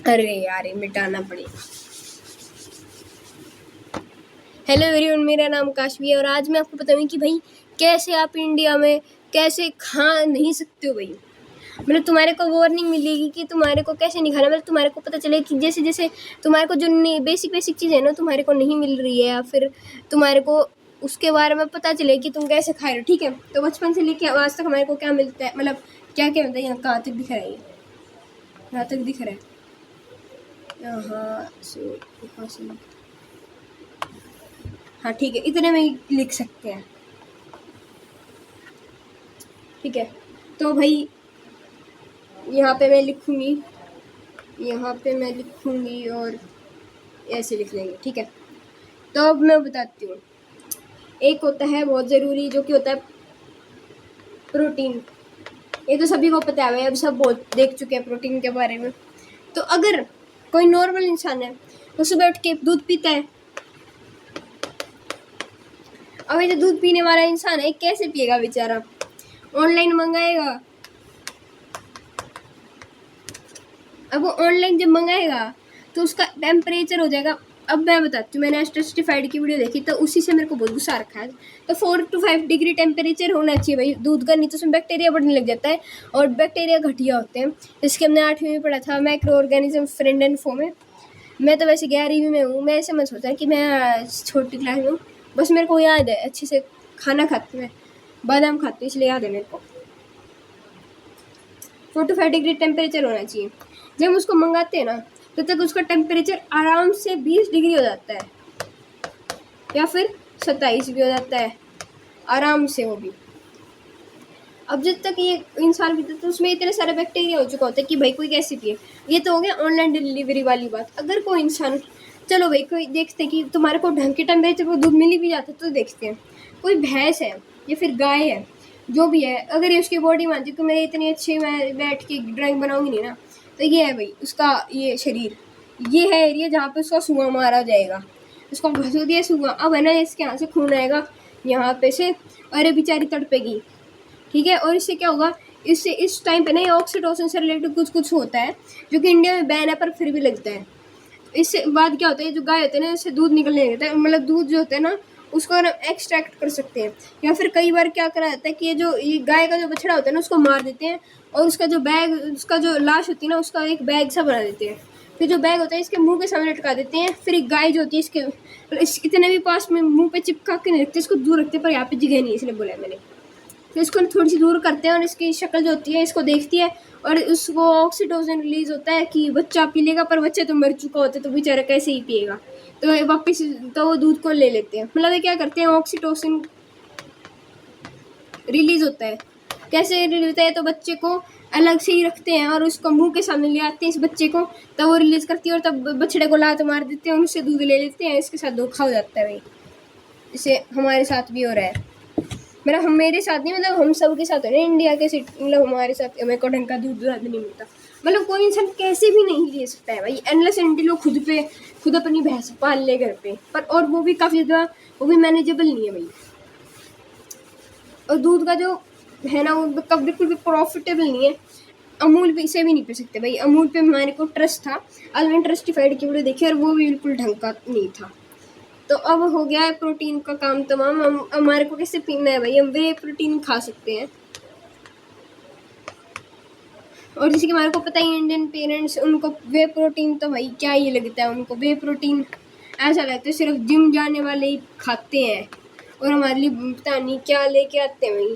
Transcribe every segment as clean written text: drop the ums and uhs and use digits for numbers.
अरे यार, ये मिटाना पड़ेगा। हेलो एवरीवन, मेरा नाम काशवी है और आज मैं आपको बताऊंगी कि भाई कैसे आप इंडिया में कैसे खा नहीं सकते हो भाई। मतलब तुम्हारे को वार्निंग मिलेगी कि तुम्हारे को कैसे नहीं खाना। मतलब तुम्हारे को पता चले कि जैसे जैसे तुम्हारे को जो बेसिक चीज़ें है ना तुम्हारे को नहीं मिल रही है, या फिर तुम्हारे को उसके बारे में पता चले कि तुम कैसे खा रहे हो। ठीक है, तो बचपन से लेके आज तक हमारे को क्या मिलता है, मतलब क्या क्या मिलता है। यहाँ कहाँ तक दिख रहा है, यहाँ तक दिख रहा है, यहाँ से हाँ ठीक है, इतने में ही लिख सकते हैं। ठीक है, तो भाई यहाँ पे मैं लिखूँगी, यहाँ पे मैं लिखूँगी और ऐसे लिख लेंगे। ठीक है, तो अब मैं बताती हूँ। एक होता है बहुत ज़रूरी, जो कि होता है प्रोटीन। ये तो सभी को पता है, अब सब बहुत देख चुके हैं प्रोटीन के बारे में। तो अगर कोई नॉर्मल इंसान है वो सुबह उठ के दूध पीता है, अब ये जो दूध पीने वाला इंसान है कैसे पिएगा बेचारा? ऑनलाइन मंगाएगा। अब वो ऑनलाइन जब मंगाएगा तो उसका टेम्परेचर हो जाएगा। अब मैं बताती हूँ, मैंने आज टेस्टिफाइड की वीडियो देखी तो उसी से मेरे को बहुत गुस्सा रखा है। तो 4 to 5 डिग्री टेम्परेचर होना चाहिए भाई दूध का, नहीं तो उसमें बैक्टीरिया बढ़ने लग जाता है और बैक्टीरिया घटिया होते हैं। इसके हमने 8वीं में पढ़ा था, माइक्रो ऑर्गेनिज्म फ्रेंड एंड फो में। मैं तो वैसे 11वीं में हूँ, मैं ऐसे मत सोचा कि मैं छोटी क्लास में हूँ। बस मेरे को याद है अच्छे से, खाना खाती मैं बादाम खाती हूँ इसलिए याद है मेरे को। 4 to 5 डिग्री टेम्परेचर होना चाहिए। जब हम उसको मंगाते हैं ना तो तक उसका टेम्परेचर आराम से 20 डिग्री हो जाता है, या फिर 27 भी हो जाता है आराम से वो भी। अब जब तक ये इंसान पीता तो उसमें इतने सारे बैक्टीरिया हो चुका होता है कि भाई कोई कैसे पिए। ये तो हो गया ऑनलाइन डिलीवरी वाली बात। अगर कोई इंसान, चलो भाई कोई देखते कि तुम्हारे को ढंग के टेम्परेचर पर दूध मिल भी जाता तो देखते हैं। कोई भैंस है या फिर गाय है, जो भी है, अगर ये उसकी बॉडी मानती तो मेरे इतनी अच्छी मैं बैठ के ड्राइंग बनाऊंगी नहीं ना। तो ये है भाई उसका ये शरीर, ये है एरिया जहाँ पे उसका सुआ मारा जाएगा। उसको घसो दिया सुआ, अब है ना इसके यहाँ से खून आएगा यहाँ पे से, अरे बेचारी तड़पेगी। ठीक है, और इससे क्या होगा, इससे इस टाइम पे ना ये ऑक्सीटोसिन से रिलेटेड कुछ होता है जो कि इंडिया में बैन है पर फिर भी लगता है। इससे बाद क्या होता है, जो गाय होते हैं ना इससे दूध निकलने लगता है, मतलब दूध जो होता है ना उसको हम एक्सट्रैक्ट कर सकते हैं। या फिर कई बार क्या करा जाता है कि ये गाय का जो बछड़ा होता है ना उसको मार देते हैं और उसका जो बैग, उसका जो लाश होती है ना उसका एक बैग सा बना देते हैं। फिर जो बैग होता है इसके मुंह के सामने लटका देते हैं। फिर एक गाय जो होती है इसके इतने भी पास में मुंह पे चिपका के नहीं रखते, इसको दूर रखते, पर यहाँ पे जगह नहीं इसलिए बोला मैंने। तो इसको थोड़ी सी दूर करते हैं और इसकी शक्ल जो होती है इसको देखती है और उसको ऑक्सीटोसिन रिलीज होता है कि बच्चा पी लेगा, पर बच्चा तो मर चुका होता है तो बेचारा कैसे ही पिएगा। तो वापस तो वो दूध को ले लेते हैं। मतलब ये क्या करते हैं, ऑक्सीटोसिन रिलीज होता है। कैसे रिलीज होता है, तो बच्चे को अलग से ही रखते हैं और उसको मुंह के सामने ले आते हैं इस बच्चे को, तब वो रिलीज करती है और तब बछड़े को लात मार देते हैं, उनसे दूध ले लेते हैं। इसके साथ धोखा हो जाता है भाई, इसे हमारे साथ भी हो रहा है। मेरा हम मेरे साथ नहीं, मतलब हम सब के साथ है ना इंडिया के सिटी, मतलब हमारे साथ मेरे को ढंग का दूध नहीं मिलता। मतलब कोई इंसान कैसे भी नहीं ले सकता है भाई, अनलेस एंटी लोग खुद अपनी भैंस पाल ले घर पे, पर और वो भी काफ़ी ज़्यादा, वो भी मैनेजेबल नहीं है भाई। और दूध का जो है ना वो बिल्कुल भी प्रॉफिटेबल नहीं है। अमूल पे इसे भी नहीं पी सकते भाई, अमूल पे हमारे को ट्रस्ट था, आज मैंने ट्रस्टिफाइड की वीडियो देखी और वो भी बिल्कुल ढंग का नहीं था। तो अब हो गया है प्रोटीन का काम तमाम। हम हमारे को कैसे पीना है भाई, हम वे प्रोटीन खा सकते हैं। और जैसे कि हमारे को पता ही, इंडियन पेरेंट्स उनको वे प्रोटीन तो भाई क्या ही लगता है, उनको वे प्रोटीन ऐसा लगता है सिर्फ जिम जाने वाले ही खाते हैं और हमारे लिए पता नहीं क्या लेके आते हैं भाई।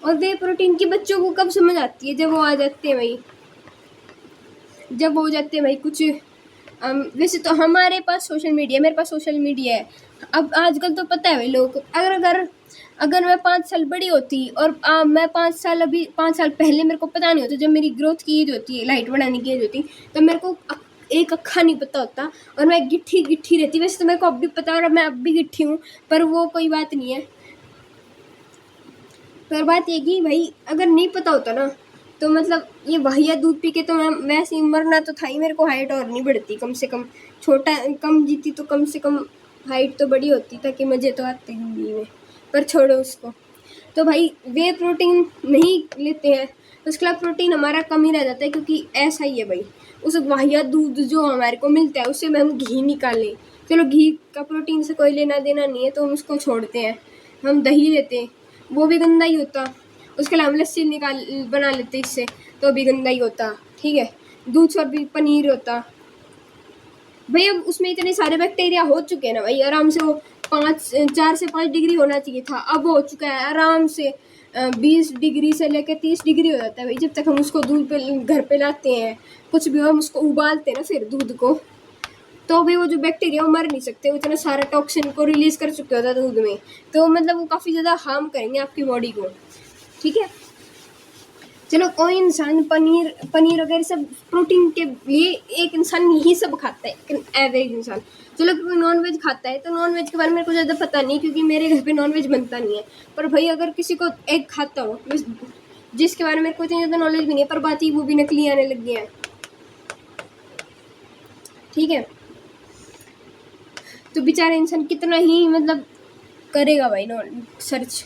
और वे प्रोटीन की बच्चों को कब समझ आती है, जब वो आ जाते हैं भाई, जब हो जाते हैं भाई कुछ। वैसे तो हमारे पास सोशल मीडिया, मेरे पास सोशल मीडिया है। अब आजकल तो पता है भाई लोग, अगर मैं 5 साल बड़ी होती और मैं 5 साल पहले मेरे को पता नहीं होता, जब मेरी ग्रोथ की एज होती है, लाइट बढ़ाने की एज होती, तो मेरे को एक अक्खा नहीं पता होता और मैं गिट्ठी रहती। वैसे तो मेरे को अब भी पता है और मैं अब भी गिट्ठी हूँ, पर वो कोई बात नहीं है। पर बात ये कि भाई अगर नहीं पता होता ना तो मतलब ये भैया दूध पी के तो मैं वैसे ही मरना तो था ही, मेरे को हाइट और नहीं बढ़ती, कम से कम कम जीती तो कम से कम हाइट तो बड़ी होती, ताकि मज़े तो आते जिंदगी में। पर छोड़ो उसको। तो भाई वे प्रोटीन नहीं लेते हैं उसके अलावा प्रोटीन हमारा कम ही रह जाता है, क्योंकि ऐसा ही है भाई, उस वाहियात दूध जो हमारे को मिलता है उससे हम घी निकालें। चलो घी का प्रोटीन से कोई लेना देना नहीं है तो हम उसको छोड़ते हैं, हम दही लेते हैं, वो भी गंदा ही होता। उसके अलावा हम लस्सी बना लेते इससे, तो भी गंदा ही होता। ठीक है, दूध से भी पनीर होता भाई। अब उसमें इतने सारे बैक्टीरिया हो चुके हैं ना भाई, आराम से वो 4 से 5 डिग्री होना चाहिए था, अब हो चुका है आराम से 20 डिग्री से लेकर 30 डिग्री हो जाता है भाई। जब तक हम उसको दूध पे घर पे लाते हैं, कुछ भी हम उसको उबालते हैं ना फिर दूध को, तो भी वो जो बैक्टीरिया वो मर नहीं सकते, वो इतना सारा टॉक्सिन को रिलीज कर चुके होता है दूध में, तो मतलब वो काफ़ी ज़्यादा हार्म करेंगे आपकी बॉडी को। ठीक है, चलो कोई इंसान पनीर वगैरह सब प्रोटीन के लिए एक इंसान यही सब खाता है, एक एवरेज इंसान। चलो कोई नॉन वेज खाता है तो नॉन वेज के बारे में मेरे को ज़्यादा पता नहीं, क्योंकि मेरे घर पे नॉन वेज बनता नहीं है। पर भाई अगर किसी को एग खाता हो, जिसके बारे में मेरे को इतनी ज़्यादा नॉलेज भी नहीं है, पर बात ही वो भी नकली आने लग गया है। ठीक है, तो बेचारे इंसान कितना ही मतलब करेगा भाई सर्च,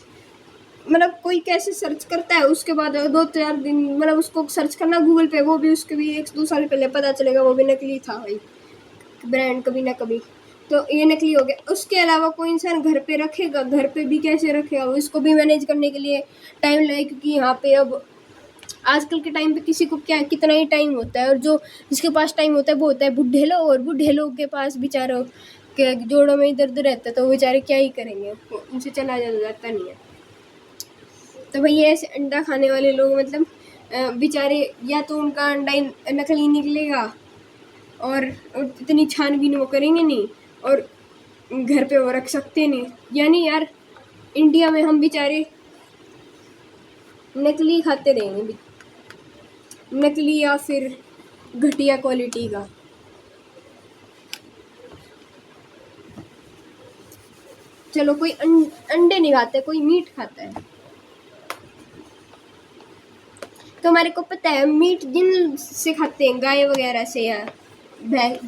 मतलब कोई कैसे सर्च करता है, उसके बाद 2-4 दिन मतलब उसको सर्च करना गूगल पे, वो भी उसके भी 1-2 साल पहले पता चलेगा वो भी नकली था भाई, ब्रांड कभी ना कभी, तो ये नकली हो गया। उसके अलावा कोई इंसान घर पे रखेगा, घर पे भी कैसे रखेगा, इसको भी मैनेज करने के लिए टाइम लगे, क्योंकि यहाँ पे अब आजकल के टाइम पे किसी को क्या कितना ही टाइम होता है, और जो जिसके पास टाइम होता है वो होता है बुढ़े लोग, और बुढ़े लोग के पास बेचारों के जोड़ों में ही दर्द रहता है, तो वो बेचारे क्या ही करेंगे, उनसे चला जाता नहीं है। तो भाई ऐसे अंडा खाने वाले लोग मतलब बेचारे, या तो उनका अंडा नकली निकलेगा और इतनी छानबीन वो करेंगे नहीं, और घर पे वो रख सकते नहीं। यानी यार इंडिया में हम बेचारे नकली खाते रहेंगे, नकली या फिर घटिया क्वालिटी का। चलो कोई अंडे नहीं खाते, कोई मीट खाता है, तो हमारे को पता है मीट जिन से खाते हैं, गाय वगैरह से या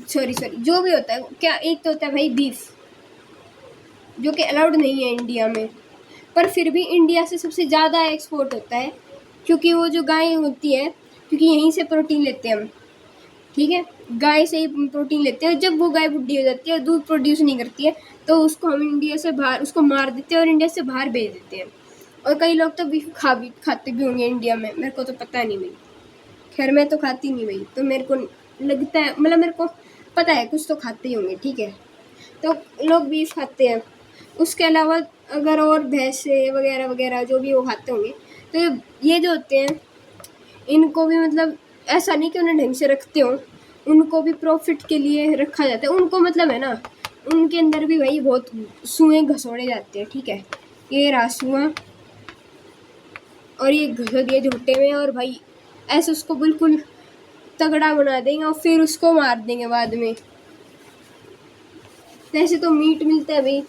सॉरी जो भी होता है, क्या एक तो होता है भाई बीफ, जो कि अलाउड नहीं है इंडिया में, पर फिर भी इंडिया से सबसे ज़्यादा एक्सपोर्ट होता है, क्योंकि वो जो गाय होती है, क्योंकि यहीं से प्रोटीन लेते हैं हम। ठीक है, गाय से ही प्रोटीन लेते हैं, जब वो गाय बुढ़ी हो जाती है, दूध प्रोड्यूस नहीं करती है, तो उसको हम इंडिया से बाहर उसको मार देते हैं और इंडिया से बाहर भेज देते हैं। और कई लोग तो बीफ खाते भी होंगे इंडिया में, मेरे को तो पता नहीं भाई, खैर मैं तो खाती नहीं भाई, तो मेरे को लगता है मतलब मेरे को पता है कुछ तो खाते ही होंगे। ठीक है, तो लोग बीफ खाते हैं। उसके अलावा अगर और भैंसे वगैरह वगैरह जो भी वो खाते होंगे, तो ये जो होते हैं इनको भी मतलब ऐसा नहीं कि उन्हें ढंग से रखते हो, उनको भी प्रॉफिट के लिए रखा जाता है। उनको मतलब है ना, उनके अंदर भी भाई बहुत सुएँ घसोड़े जाते हैं। ठीक है, ये रहा सुआ और ये घसो दिए झोटे में, और भाई ऐसे उसको बिल्कुल तगड़ा बना देंगे और फिर उसको मार देंगे बाद में। वैसे तो मीट मिलता है भाई,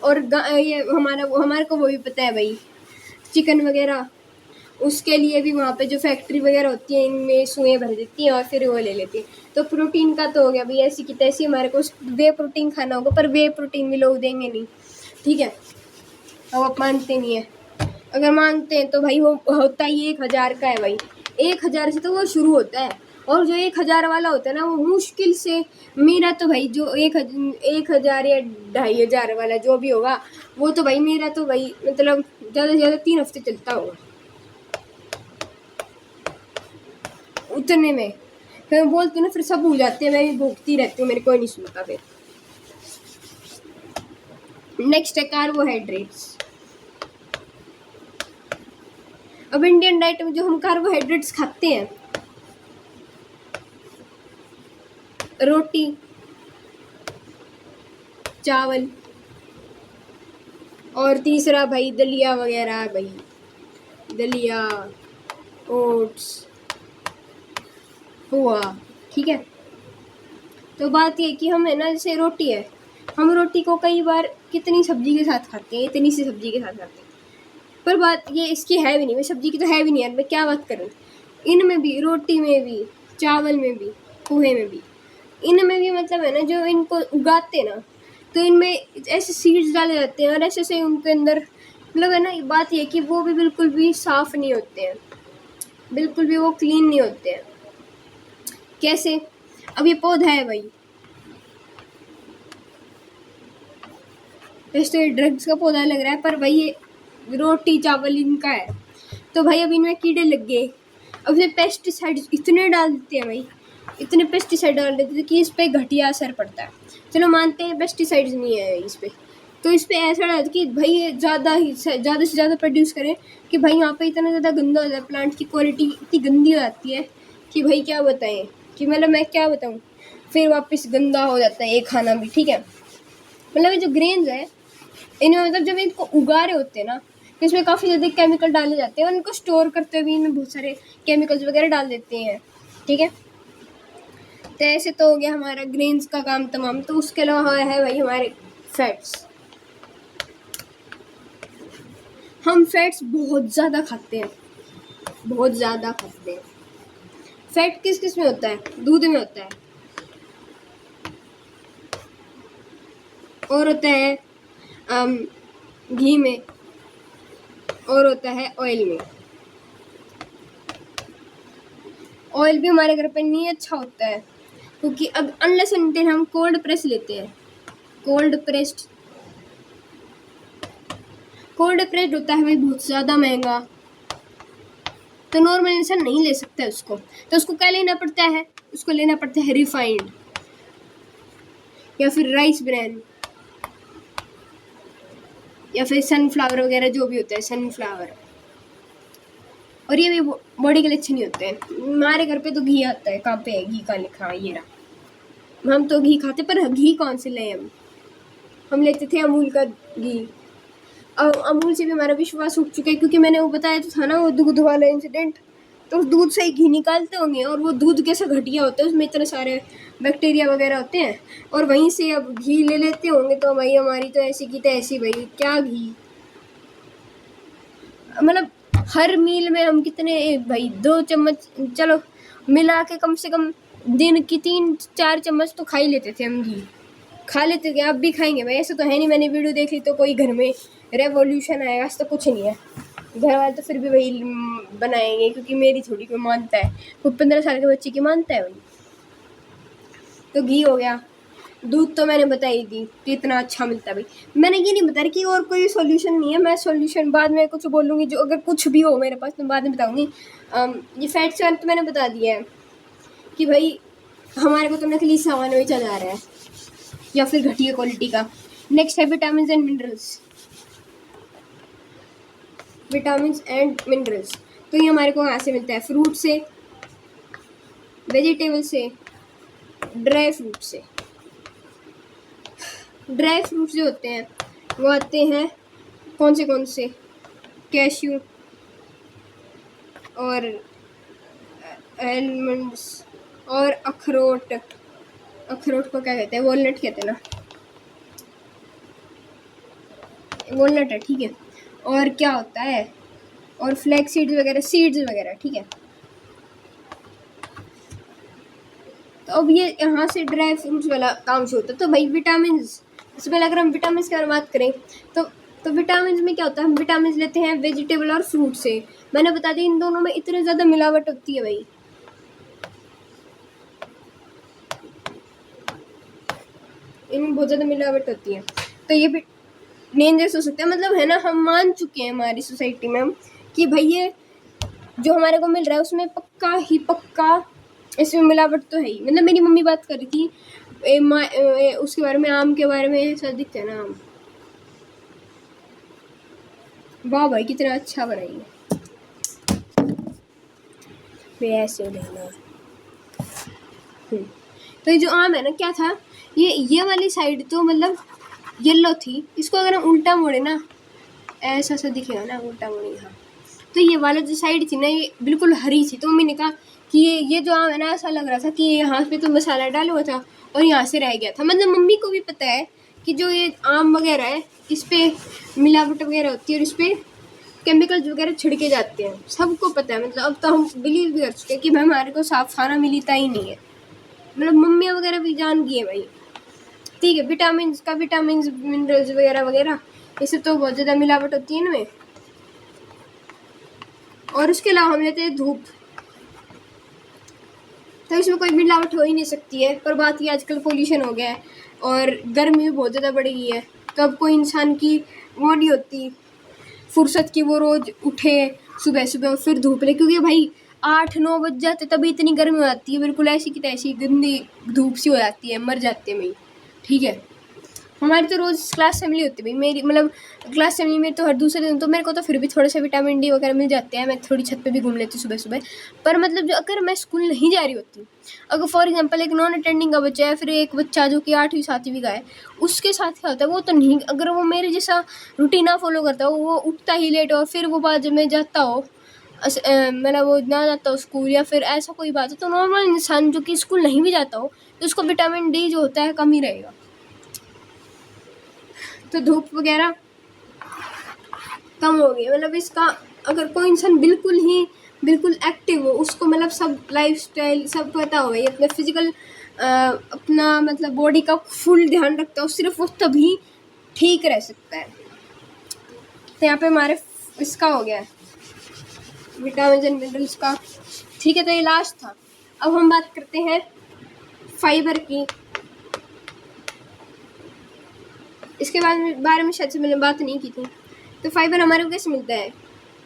और ये हमारे को वो भी पता है भाई, चिकन वगैरह उसके लिए भी वहाँ पे जो फैक्ट्री वगैरह होती है इनमें सुएँ भर देती हैं और फिर वो ले लेती हैं। तो प्रोटीन का तो हो गया भाई, ऐसी की तैसी हमारे को वे प्रोटीन खाना होगा, पर वे प्रोटीन भी लोग देंगे नहीं। ठीक है, अब आप मानते नहीं है, अगर मानते हैं तो भाई वो होता ही 1000 का है भाई, 1000 से तो वो शुरू होता है, और जो 1000 वाला होता है ना वो मुश्किल से, मेरा तो भाई जो 1000 या 2500 वाला जो भी होगा, वो तो भाई मेरा तो भाई मतलब ज़्यादा से ज़्यादा 3 हफ्ते चलता होगा उतने में। फिर मैं बोलती हूँ ना, फिर सब भूल जाते हैं, मैं भी भूखती रहती हूँ, मेरे कोई नहीं सुनता। फिर नेक्स्ट है कार्बोहाइड्रेट्स। अब इंडियन डाइट में जो हम कार्बोहाइड्रेट्स खाते हैं, रोटी, चावल, और तीसरा भाई दलिया वगैरह, भाई दलिया, ओट्स, पोहा। ठीक है, तो बात ये कि हम है ना, जैसे रोटी है, हम रोटी को कई बार कितनी सब्जी के साथ खाते हैं, इतनी सी सब्जी के साथ खाते हैं, पर बात ये इसकी है भी नहीं, मैं सब्जी की तो है भी नहीं यार, मैं क्या बात करूँ। इनमें भी, रोटी में भी, चावल में भी, पोहे में भी, इनमें भी मतलब है ना, जो इनको उगाते हैं ना, तो इनमें ऐसे सीड्स डाले जाते हैं और ऐसे से उनके अंदर मतलब है ना, बात ये कि वो भी बिल्कुल भी साफ़ नहीं होते हैं। बिल्कुल भी वो क्लीन नहीं होते हैं। कैसे? अब ये पौधा है भाई, वैसे तो ये ड्रग्स का पौधा लग रहा है, पर भाई ये रोटी चावल इनका है। तो भाई अब इनमें कीड़े लग गए, अब ये पेस्टिसाइड्स इतने डाल देते हैं भाई, इतने पेस्टिसाइड डाल देते हैं कि इस पर घटिया असर पड़ता है। चलो मानते हैं पेस्टिसाइड्स नहीं है इस पर, तो इस पर ऐसा डालते कि भाई ये ज़्यादा से ज़्यादा प्रोड्यूस करें कि भाई यहाँ पे इतना ज़्यादा गंदा हो जाता है, प्लांट की क्वालिटी इतनी गंदी हो जाती है कि भाई क्या बताएं, कि मतलब मैं क्या बताऊँ, फिर वापस गंदा हो जाता है ये खाना भी। ठीक है, मतलब ये जो ग्रेन्स है इनमें, मतलब जब इनको उगा रहे होते हैं ना, तो इसमें काफ़ी ज़्यादा केमिकल डाले जाते हैं और इनको स्टोर करते हुए इनमें बहुत सारे केमिकल्स वगैरह डाल देते हैं। ठीक है, तो ऐसे तो हो गया हमारा ग्रेन्स का काम तमाम। तो उसके अलावा है भाई हमारे फैट्स। हम फैट्स बहुत ज़्यादा खाते हैं, बहुत ज़्यादा खाते हैं। फैट किस किस में होता है? दूध में होता है, और होता है घी में, और होता है ऑयल में। ऑयल भी हमारे घर पे नहीं अच्छा होता है, क्योंकि अब अनलेस अनटिल हम कोल्ड प्रेस लेते हैं, कोल्ड प्रेस्ड होता है भाई बहुत ज़्यादा महंगा, तो नॉर्मल इंसान नहीं ले सकता उसको। तो उसको क्या लेना पड़ता है? उसको लेना पड़ता है रिफाइंड या फिर राइस ब्रैन या फिर सनफ्लावर वगैरह, जो भी होता है सनफ्लावर। और ये भी बॉडी के लिए अच्छे नहीं होते हैं। हमारे घर पे तो घी आता है, कहाँ पे है घी का लिखा? ये रहा, हम तो घी खाते, पर घी कौन से लें हम लेते थे अमूल का घी। अब अमूल से भी हमारा विश्वास उठ चुका है, क्योंकि मैंने वो बताया तो था ना, वो दूध वाला इंसिडेंट। तो उस दूध से ही घी निकालते होंगे, और वो दूध कैसा घटिया होता है, उसमें इतने सारे बैक्टीरिया वगैरह होते हैं, और वहीं से अब घी ले लेते होंगे। तो भाई हमारी तो ऐसी की तैसी, भाई क्या घी, मतलब हर मील में हम कितने भाई 2 चम्मच, चलो मिला के कम से कम दिन की 3-4 चम्मच तो खा ही लेते थे हम, घी खा लेते थे। अब भी खाएंगे भाई, ऐसा तो है नहीं मैंने वीडियो देख ली तो कोई घर में रेवोल्यूशन आएगा, ऐसा तो कुछ नहीं है। घर वाले तो फिर भी वही बनाएंगे, क्योंकि मेरी थोड़ी कोई मानता है, कोई 15 साल के बच्चे की मानता है वही। तो घी हो गया, दूध तो मैंने बताई दी कि इतना अच्छा मिलता है भाई। मैंने ये नहीं बताया कि और कोई सॉल्यूशन नहीं है, मैं सॉल्यूशन बाद में कुछ बोलूँगी, जो अगर कुछ भी हो मेरे पास तो बाद में बताऊँगी। ये फैट्स वाला तो मैंने बता दिया है कि भाई हमारे को तो नकली सामान बेचा जा रहा है या फिर घटिया क्वालिटी का। नेक्स्ट है vitamin and minerals. Vitamin and minerals तो ये हमारे को यहाँ से मिलता है, फ्रूट से, वेजिटेबल से, ड्राई फ्रूट से। ड्राई फ्रूट्स जो होते हैं वो आते हैं कौन से? कैश्यू और आलमंड्स और अखरोट को क्या कहते हैं? वॉलनट कहते हैं ना, वॉलनट है, ठीक है। और क्या होता है? और फ्लैक्स सीड्स वगैरह, ठीक है। तो अब ये यहाँ से ड्राई फ्रूट्स वाला काम शुरू होता है। तो भाई विटामिन, सबसे पहले अगर हम विटामिन की बारे में बात करें तो विटामिन में क्या होता है? हम विटामिन लेते हैं वेजिटेबल और फ्रूट से। मैंने बता दी इन दोनों में इतनी ज़्यादा मिलावट होती है भाई, इनमें बहुत ज़्यादा मिलावट होती है। तो ये भी डेंजरस हो सकता है, मतलब है ना, हम मान चुके हैं हमारी सोसाइटी में हम कि भाई ये जो हमारे को मिल रहा है उसमें पक्का इसमें मिलावट तो है ही। मतलब मेरी मम्मी बात कर रही थी उसके बारे में, आम के बारे में, ऐसा दिखता है ना आम, वाह भाई कितना अच्छा बनाई है, ऐसे लेना। तो ये जो आम है ना, क्या था, ये वाली साइड तो मतलब येलो थी, इसको अगर हम उल्टा मोड़े ना, ऐसा सा दिखेगा ना, उल्टा मोड़े यहाँ, तो ये वाला जो साइड थी ना ये बिल्कुल हरी थी। तो मम्मी ने कहा कि ये जो आम है ना, ऐसा लग रहा था कि यहाँ पे तो मसाला डाला हुआ था और यहाँ से रह गया था। मतलब मम्मी को भी पता है कि जो ये आम वगैरह है इस पर मिलावट वगैरह होती है और इस पर केमिकल्स वगैरह छिड़के जाते हैं, सबको पता है। मतलब अब तो हम बिलीव भी कर चुके हैं कि भाई हमारे को साफ खाना मिलता ही नहीं है, मतलब मम्मी वगैरह भी जान गई है भाई, ठीक है। विटामिन मिनरल्स वगैरह ये सब तो बहुत ज़्यादा मिलावट होती है इनमें। और उसके अलावा हम लेते हैं धूप। तो इसमें कोई मिलावट हो ही नहीं सकती है। पर बात ये आजकल पोल्यूशन हो गया है और गर्मी भी बहुत ज़्यादा बढ़ गई है, तो अब कोई इंसान की वो नहीं होती फुर्सत की वो रोज़ उठे सुबह सुबह और फिर धूप ले, क्योंकि भाई 8-9 बज जाते तभी इतनी गर्मी हो जाती है, बिल्कुल ऐसी की तैसी गंदी धूप सी हो जाती है, मर जाते हैं भाई। ठीक है, हमारी तो रोज़ क्लास फैमिली होती है भाई, मेरी मतलब क्लास फैमिली में तो हर दूसरे दिन, तो मेरे को तो फिर भी थोड़ा सा विटामिन डी वगैरह मिल जाते हैं, मैं थोड़ी छत पे भी घूम लेती हूँ सुबह सुबह। पर मतलब जो अगर मैं स्कूल नहीं जा रही होती, अगर फॉर एग्जांपल एक नॉन अटेंडिंग का बच्चा है, फिर एक बच्चा जो कि 8वीं 7वीं का है, उसके साथ क्या होता है वो तो नहीं, अगर वो मेरे जैसा रूटीन ना फॉलो करता हो, वो उठता ही लेट और फिर वो बाद में जाता हो मतलब वो ना जाता हो स्कूल या फिर ऐसा कोई बात है, तो नॉर्मल इंसान जो कि स्कूल नहीं भी जाता हो तो उसको विटामिन डी जो होता है कम ही रहेगा। तो धूप वगैरह कम हो गई, मतलब इसका अगर कोई इंसान बिल्कुल एक्टिव हो, उसको मतलब सब लाइफस्टाइल सब पता हो भाई, अपने फिजिकल अपना मतलब बॉडी का फुल ध्यान रखता हो, सिर्फ वो तभी ठीक रह सकता है। तो यहाँ पे हमारे इसका हो गया है विटामिन एंड मिनरल्स का। ठीक है, तो ये लास्ट था। अब हम बात करते हैं फाइबर की। इसके बारे में शायद से मैंने बात नहीं की थी। तो फाइबर हमारे को कैसे मिलता है?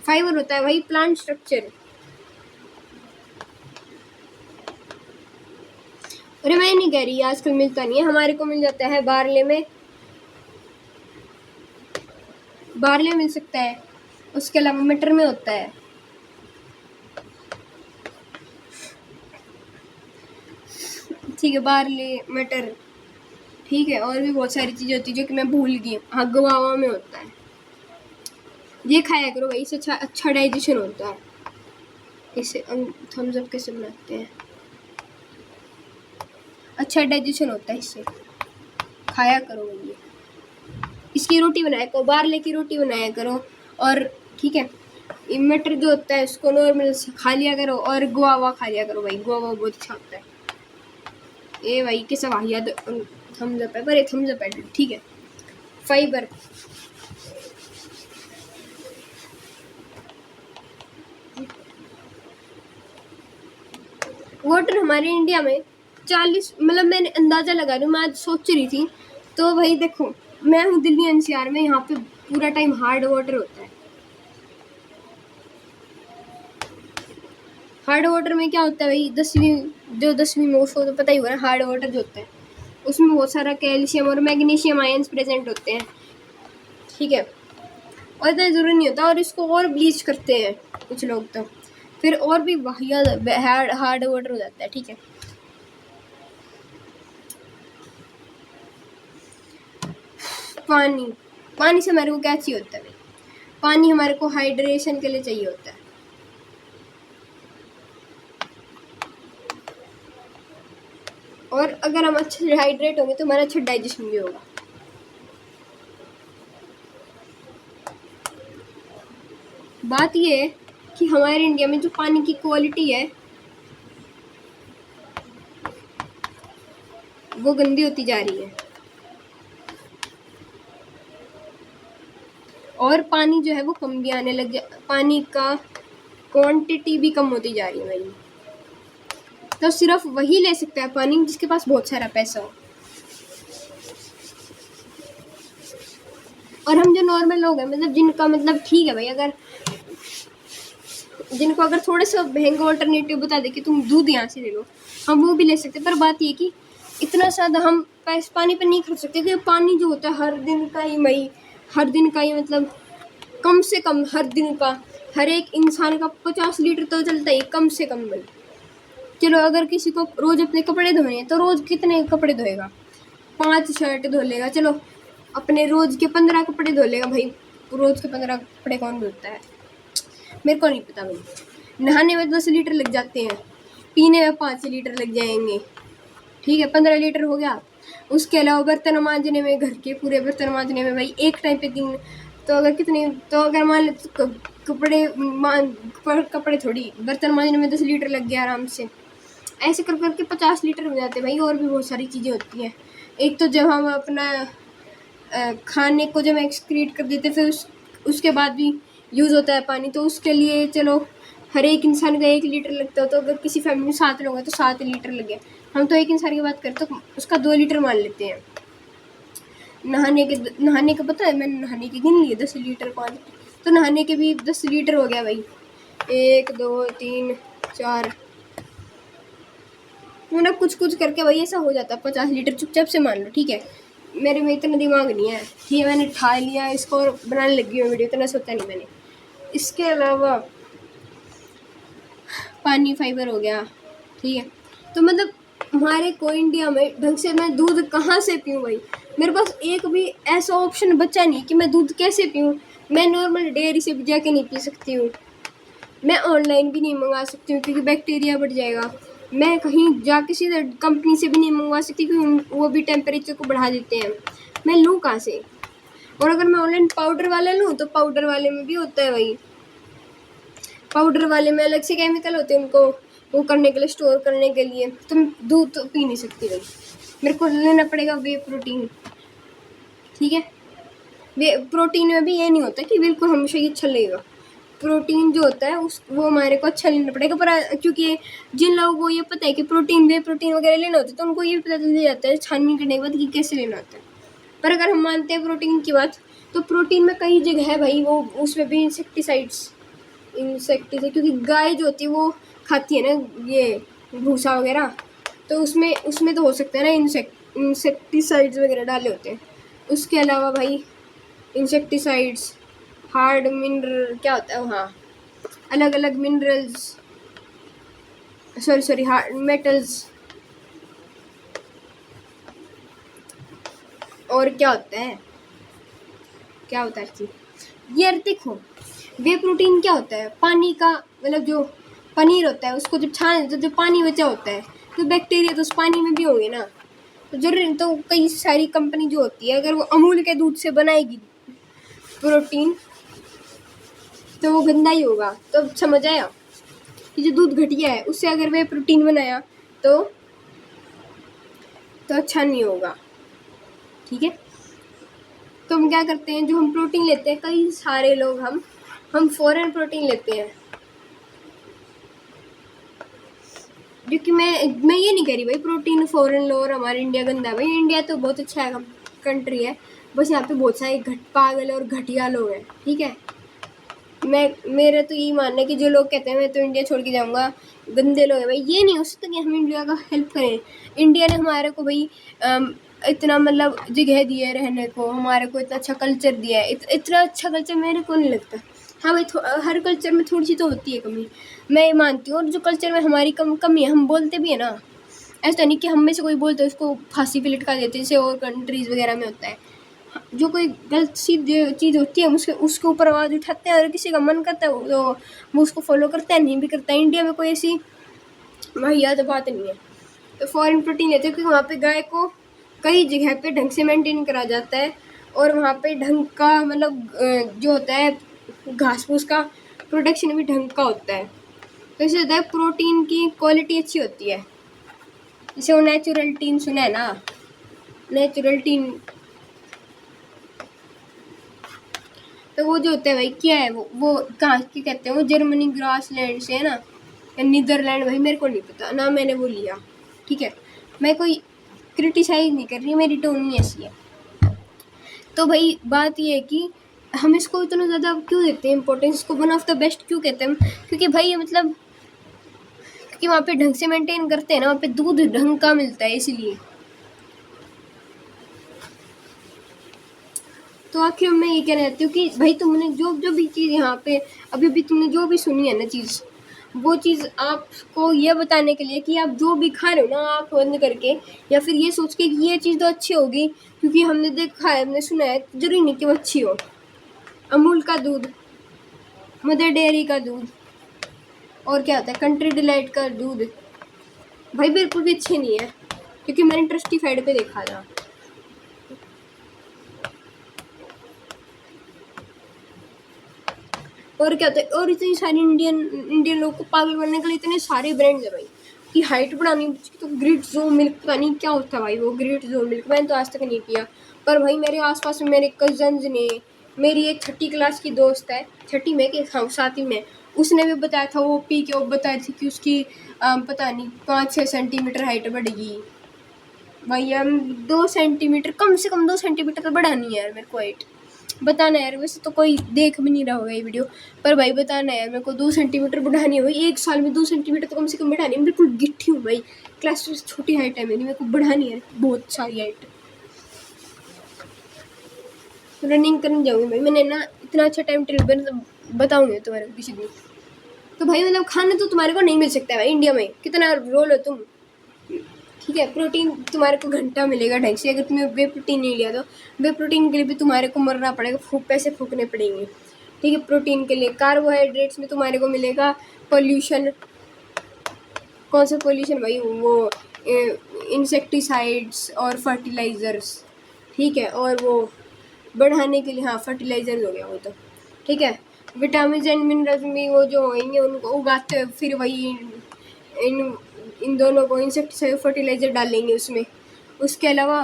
फाइबर होता है वही प्लांट स्ट्रक्चर। अरे मैं नहीं कह रही आजकल मिलता नहीं है, हमारे को मिल जाता है बारले में मिल सकता है, उसके अलावा मटर में होता है। ठीक है, बारले मटर, ठीक है, और भी बहुत सारी चीज़ें होती है जो कि मैं भूल गई। हाँ, गवावा में होता है, ये खाया करो भाई, इससे अच्छा डाइजेशन होता है। इसे थम्स अप कैसे बनाते हैं, अच्छा डाइजेशन होता है, इससे खाया करो भाई। इसकी रोटी बनाया करो, बारले की रोटी बनाया करो। और ठीक है, मटर जो होता है उसको नॉर्मल खा लिया करो, और गुआवा खा लिया करो भाई, गुआवा बहुत अच्छा होता है। ये भाई कैसा वाहियात थम्स अप है, पर ये थम्स अप है, ठीक है। फाइबर, वाटर हमारे इंडिया में 40, मतलब मैंने अंदाज़ा लगा रही हूँ, मैं आज सोच रही थी, तो भाई देखो मैं हूँ दिल्ली एनसीआर में, यहाँ पे पूरा टाइम हार्ड वाटर होता है। हार्ड वाटर में क्या होता है भाई, 10वीं में उसको तो पता ही होगा ना, हार्ड वाटर जो होता है उसमें बहुत सारा कैल्शियम और मैग्नीशियम आयंस प्रेजेंट होते हैं। ठीक है, और इतना ज़रूरी नहीं होता, और इसको और ब्लीच करते हैं कुछ लोग, तो फिर और भी वाहियात हार्ड वाटर हो जाता है। ठीक है, पानी से हमारे को क्या चाहिए होता है भाई? पानी हमारे को हाइड्रेशन के लिए चाहिए होता है। और अगर हम अच्छे से हाइड्रेट होंगे तो हमारा अच्छा डाइजेशन भी होगा। बात ये है कि हमारे इंडिया में जो पानी की क्वालिटी है वो गंदी होती जा रही है, और पानी जो है वो कम भी आने लग पानी का क्वांटिटी भी कम होती जा रही है भाई। तो सिर्फ वही ले सकता है पानी जिसके पास बहुत सारा पैसा हो, और हम जो नॉर्मल लोग हैं, मतलब जिनका मतलब ठीक है भाई, अगर जिनको अगर थोड़ा सा महंगा ऑल्टरनेटिव बता दे कि तुम दूध यहाँ से ले लो, हम वो भी ले सकते। पर बात ये कि इतना ज़्यादा हम पैसे पानी पर नहीं खर्च सकते, क्योंकि पानी जो होता है हर दिन का ही मतलब कम से कम हर दिन का हर एक इंसान का 50 लीटर तो चलता ही कम से कम भाई। चलो अगर किसी को रोज़ अपने कपड़े धोने हैं तो रोज़ कितने कपड़े धोएगा? 5 शर्ट धो लेगा, चलो अपने रोज़ के 15 कपड़े धो लेगा भाई। रोज़ के 15 कपड़े कौन धोता है? मेरे को नहीं पता भाई। नहाने में 10 लीटर लग जाते हैं, पीने में 5 लीटर लग जाएंगे, ठीक है, 15 लीटर हो गया। उसके अलावा बर्तन मांजने में, घर के पूरे बर्तन मांजने में भाई एक टाइम पे दिन, तो अगर मान लो कपड़े थोड़ी बर्तन मांजने में 10 लीटर लग गया आराम से, ऐसे कर करके 50 लीटर हो जाते हैं भाई। और भी बहुत सारी चीज़ें होती हैं। एक तो जब हम अपना खाने को जब एक्सक्रीट कर देते, फिर उसके बाद भी यूज़ होता है पानी, तो उसके लिए चलो हर एक इंसान का 1 लीटर लगता है, तो अगर किसी फैमिली में 7 लोग हैं तो 7 लीटर लग गया। हम तो एक इंसान की बात करें तो उसका 2 लीटर मान लेते हैं। नहाने का पता है, मैंने नहाने के गिन लिए 10 लीटर पानी, तो नहाने के भी 10 लीटर हो गया भाई। 1 2 3 4, मतलब कुछ करके भाई ऐसा हो जाता है 50 लीटर चुपचाप से मान लो, ठीक है। मेरे में इतना दिमाग नहीं है, ठीक है, मैंने ठा लिया इसको और बनाने लगी हूँ वीडियो, इतना सोचा नहीं मैंने। इसके अलावा पानी फाइबर हो गया, ठीक है। तो मतलब हमारे को इंडिया में ढंग से मैं दूध कहाँ से पीऊँ भाई? मेरे पास एक भी ऐसा ऑप्शन बचा नहीं कि मैं दूध कैसे पीऊँ। मैं नॉर्मल डेयरी से भी जाके नहीं पी सकती हूँ, मैं ऑनलाइन भी नहीं मंगा सकती हूँ क्योंकि बैक्टीरिया बढ़ जाएगा। मैं कहीं जाके सीधे कंपनी से भी नहीं मंगवा सकती क्योंकि वो भी टेम्परेचर को बढ़ा देते हैं। मैं लूँ कहाँ से? और अगर मैं ऑनलाइन पाउडर वाला लूँ तो पाउडर वाले में भी होता है भाई, पाउडर वाले में अलग से केमिकल होते हैं उनको वो करने के लिए, स्टोर करने के लिए। तो मैं दूध तो पी नहीं सकती भाई, मेरे को लेना पड़ेगा वे प्रोटीन, ठीक है। वे प्रोटीन में भी ये नहीं होता कि बिल्कुल हमेशा ही अच्छा लगेगा। प्रोटीन जो होता है उस वो हमारे को अच्छा लेना पड़ेगा, पर क्योंकि जिन लोगों को ये पता है कि प्रोटीन वे प्रोटीन वगैरह लेना होता है तो उनको ये पता चल जाता है छानबीन करने के बाद कि कैसे लेना होता है। पर अगर हम मानते हैं प्रोटीन की बात, तो प्रोटीन में कई जगह है भाई, वो उसमें भी इंसेक्टिसाइड्स क्योंकि गाय जो होती है वो खाती है ना ये भूसा वगैरह, तो उसमें तो हो सकता है ना इंसेक्टिसाइड्स वगैरह डाले होते हैं। उसके अलावा भाई इंसेक्टिसाइड्स, हार्ड मिनरल क्या होता है, हाँ अलग अलग मिनरल्स, सॉरी हार्ड मेटल्स, और क्या होता है ये देखो। वे प्रोटीन क्या होता है? पानी का मतलब जो पनीर होता है उसको जब छान तो जो पानी बचा होता है तो बैक्टीरिया तो उस पानी में भी होंगे ना, तो जरूरी तो कई सारी कंपनी जो होती है अगर वो अमूल के दूध से बनाएगी प्रोटीन तो वो गंदा ही होगा। तो समझ आया कि जो दूध घटिया है उससे अगर वे प्रोटीन बनाया तो अच्छा नहीं होगा, ठीक है। तो हम क्या करते हैं, जो हम प्रोटीन लेते हैं कई सारे लोग हम फॉरेन प्रोटीन लेते हैं, क्योंकि मैं ये नहीं कह रही भाई प्रोटीन फॉरेन लो और हमारा इंडिया गंदा है। भाई इंडिया तो बहुत अच्छा है कंट्री है, बस यहाँ पे बहुत सारे पागल और घटिया लोग हैं, ठीक है। मेरा तो यही मानना है कि जो लोग कहते हैं मैं तो इंडिया छोड़ के जाऊँगा, गंदे लोग हैं भाई। ये नहीं हो सकता कि हम इंडिया का हेल्प करें। इंडिया ने हमारे को भाई इतना मतलब जगह दी है रहने को, हमारे को इतना अच्छा कल्चर दिया है। इतना अच्छा कल्चर मेरे को नहीं लगता। हाँ भाई हर कल्चर में थोड़ी सी तो होती है कमी, मैं ये मानती हूँ। और जो कल्चर में हमारी कमी है हम बोलते भी है ना, ऐसा नहीं कि हम में से कोई बोलते उसको फांसी पे लटका देते जैसे और कंट्रीज़ वगैरह में होता है। जो कोई गलत सी चीज़ होती है उसके ऊपर आवाज़ उठाते हैं, और किसी का मन करता है तो वो उसको फॉलो करता है, नहीं भी करता है। इंडिया में कोई ऐसी वाहियात बात नहीं है। तो फॉरेन प्रोटीन लेते हैं क्योंकि वहाँ पे गाय को कई जगह पे ढंग से मेंटेन करा जाता है, और वहाँ पे ढंग का मतलब जो होता है घास फूस का प्रोडक्शन भी ढंग का होता है। तो इससे होता है प्रोटीन की क्वालिटी अच्छी होती है। जैसे वो नेचुरल टीन सुना है ना, नेचुरल टीन, तो वो जो होता है भाई क्या है वो कहाँ की कहते हैं, वो जर्मनी ग्रासलैंड से है ना, या नीदरलैंड, भाई मेरे को नहीं पता ना, मैंने वो लिया, ठीक है। मैं कोई क्रिटिसाइज नहीं कर रही, मेरी टोन नहीं ऐसी है। तो भाई बात ये है कि हम इसको इतना ज़्यादा क्यों देते हैं इम्पोर्टेंस, इसको वन ऑफ द बेस्ट क्यों कहते हैं हम? क्योंकि भाई मतलब क्योंकि वहाँ पे ढंग से मेंटेन करते हैं ना, वहाँ पे दूध ढंग का मिलता है इसलिए। तो आखिर मैं ये कहना चाहती हूँ कि भाई तुमने जो भी चीज़ यहाँ पे अभी तुमने जो भी सुनी है ना चीज़, वो चीज़ आपको ये बताने के लिए कि आप जो भी खा रहे हो ना आँख बंद करके, या फिर ये सोच के कि ये चीज़ तो अच्छी होगी क्योंकि हमने देखा है, हमने सुना है, जरूरी नहीं कि वो अच्छी हो। अमूल का दूध, मदर डेयरी का दूध, और क्या होता है कंट्री डिलाइट का दूध, भाई बिल्कुल भी अच्छे नहीं है, क्योंकि मैंने ट्रस्टीफाइड पे देखा था। और क्या होता है, और इतनी सारी इंडियन लोग को पागल बनने के लिए इतने सारे ब्रांड्स है भाई कि हाइट बढ़ानी तो ग्रेट जो मिल्क पता नहीं क्या होता है भाई, वो ग्रेट जो मिल्क मैंने तो आज तक नहीं पिया। पर भाई मेरे आसपास में मेरे कजन्स ने, मेरी एक 6ठी क्लास की दोस्त है, 6ठी में कि हाँ 7वीं में, उसने भी बताया था, वो पी के वो बताया थी कि उसकी पता नहीं 5-6 सेंटीमीटर हाइट बढ़ेगी। भाई यार 2 सेंटीमीटर, कम से कम 2 सेंटीमीटर तो बढ़ानी है यार मेरे को हाइट। बताना यार, वैसे तो कोई देख भी नहीं रहा होगा ये वीडियो, पर भाई बताना यार मेरे को 2 सेंटीमीटर बढ़ानी है भाई। 1 साल में 2 सेंटीमीटर तो कम से कम बढ़ानी है। बिल्कुल गिट्ठी हूँ भाई, क्लास में छोटी हाइट है मेरी, मेरे को बढ़ानी है बहुत सारी हाइट। रनिंग करने जाऊँगी भाई, मैंने ना इतना अच्छा टाइम टेबल बताऊँगी तुम्हारे को किसी दिन। तो भाई मतलब खाना तो तुम्हारे को नहीं मिल सकता है भाई इंडिया में, कितना रोल हो तुम, ठीक है। प्रोटीन तुम्हारे को घंटा मिलेगा ढंग से, अगर तुम्हें वे प्रोटीन नहीं लिया तो वे प्रोटीन के लिए भी तुम्हारे को मरना पड़ेगा, पैसे फूकने पड़ेंगे, ठीक है। प्रोटीन के लिए कार्बोहाइड्रेट्स में तुम्हारे को मिलेगा पोल्यूशन, कौन सा पोल्यूशन भाई, वो इंसेक्टिसाइड्स और फर्टिलाइज़र्स, ठीक है। और वो बढ़ाने के लिए, हाँ फर्टिलाइज़र्स हो गया वो तो, ठीक है। विटामिन एंड मिनरल्स भी वो जो होंगे उनको उगाते हुए फिर वही इन दोनों को इंसेक्टिसाइड फर्टिलाइज़र डालेंगे उसमें। उसके अलावा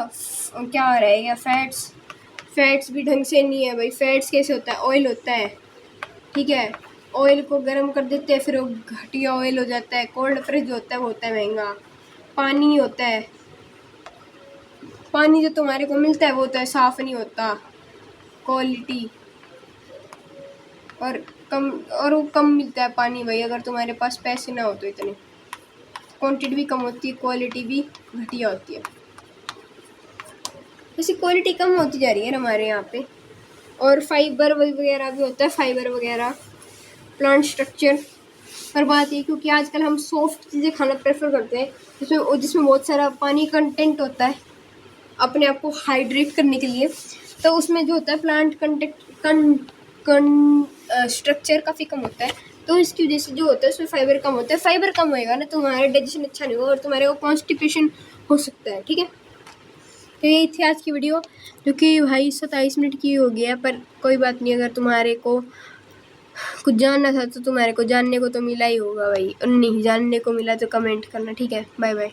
क्या रहेगा, फैट्स भी ढंग से नहीं है भाई। फैट्स कैसे होता है, ऑयल होता है, ठीक है। ऑयल को गर्म कर देते हैं, फिर वो घटिया ऑयल हो जाता है। कोल्ड प्रेस जो होता है वो होता है महंगा। पानी होता है, पानी जो तुम्हारे को मिलता है वो होता है साफ़ नहीं होता, क्वालिटी और वो कम मिलता है पानी भाई, अगर तुम्हारे पास पैसे ना हो तो इतने। क्वांटिटी भी कम होती है, क्वालिटी भी घटिया होती है। वैसे क्वालिटी कम होती जा रही है हमारे यहाँ पे। और फाइबर वगैरह भी होता है, फाइबर वगैरह, प्लांट स्ट्रक्चर। पर बात ये क्योंकि आजकल हम सॉफ्ट चीज़ें खाना प्रेफर करते हैं जिसमें बहुत सारा पानी कंटेंट होता है अपने आप को हाइड्रेट करने के लिए, तो उसमें जो होता है प्लांट स्ट्रक्चर काफ़ी कम होता है, तो इसकी वजह से जो होता है उसमें फाइबर कम होता है। फाइबर कम होएगा ना तुम्हारा डाइजेशन अच्छा नहीं होगा और तुम्हारे को कॉन्स्टिपेशन हो सकता है, ठीक है। तो यही थी आज की वीडियो, जो कि भाई 27 मिनट की हो गया, पर कोई बात नहीं। अगर तुम्हारे को कुछ जानना था तो तुम्हारे को जानने को तो मिला ही होगा भाई, और नहीं जानने को मिला तो कमेंट करना, ठीक है। Bye bye.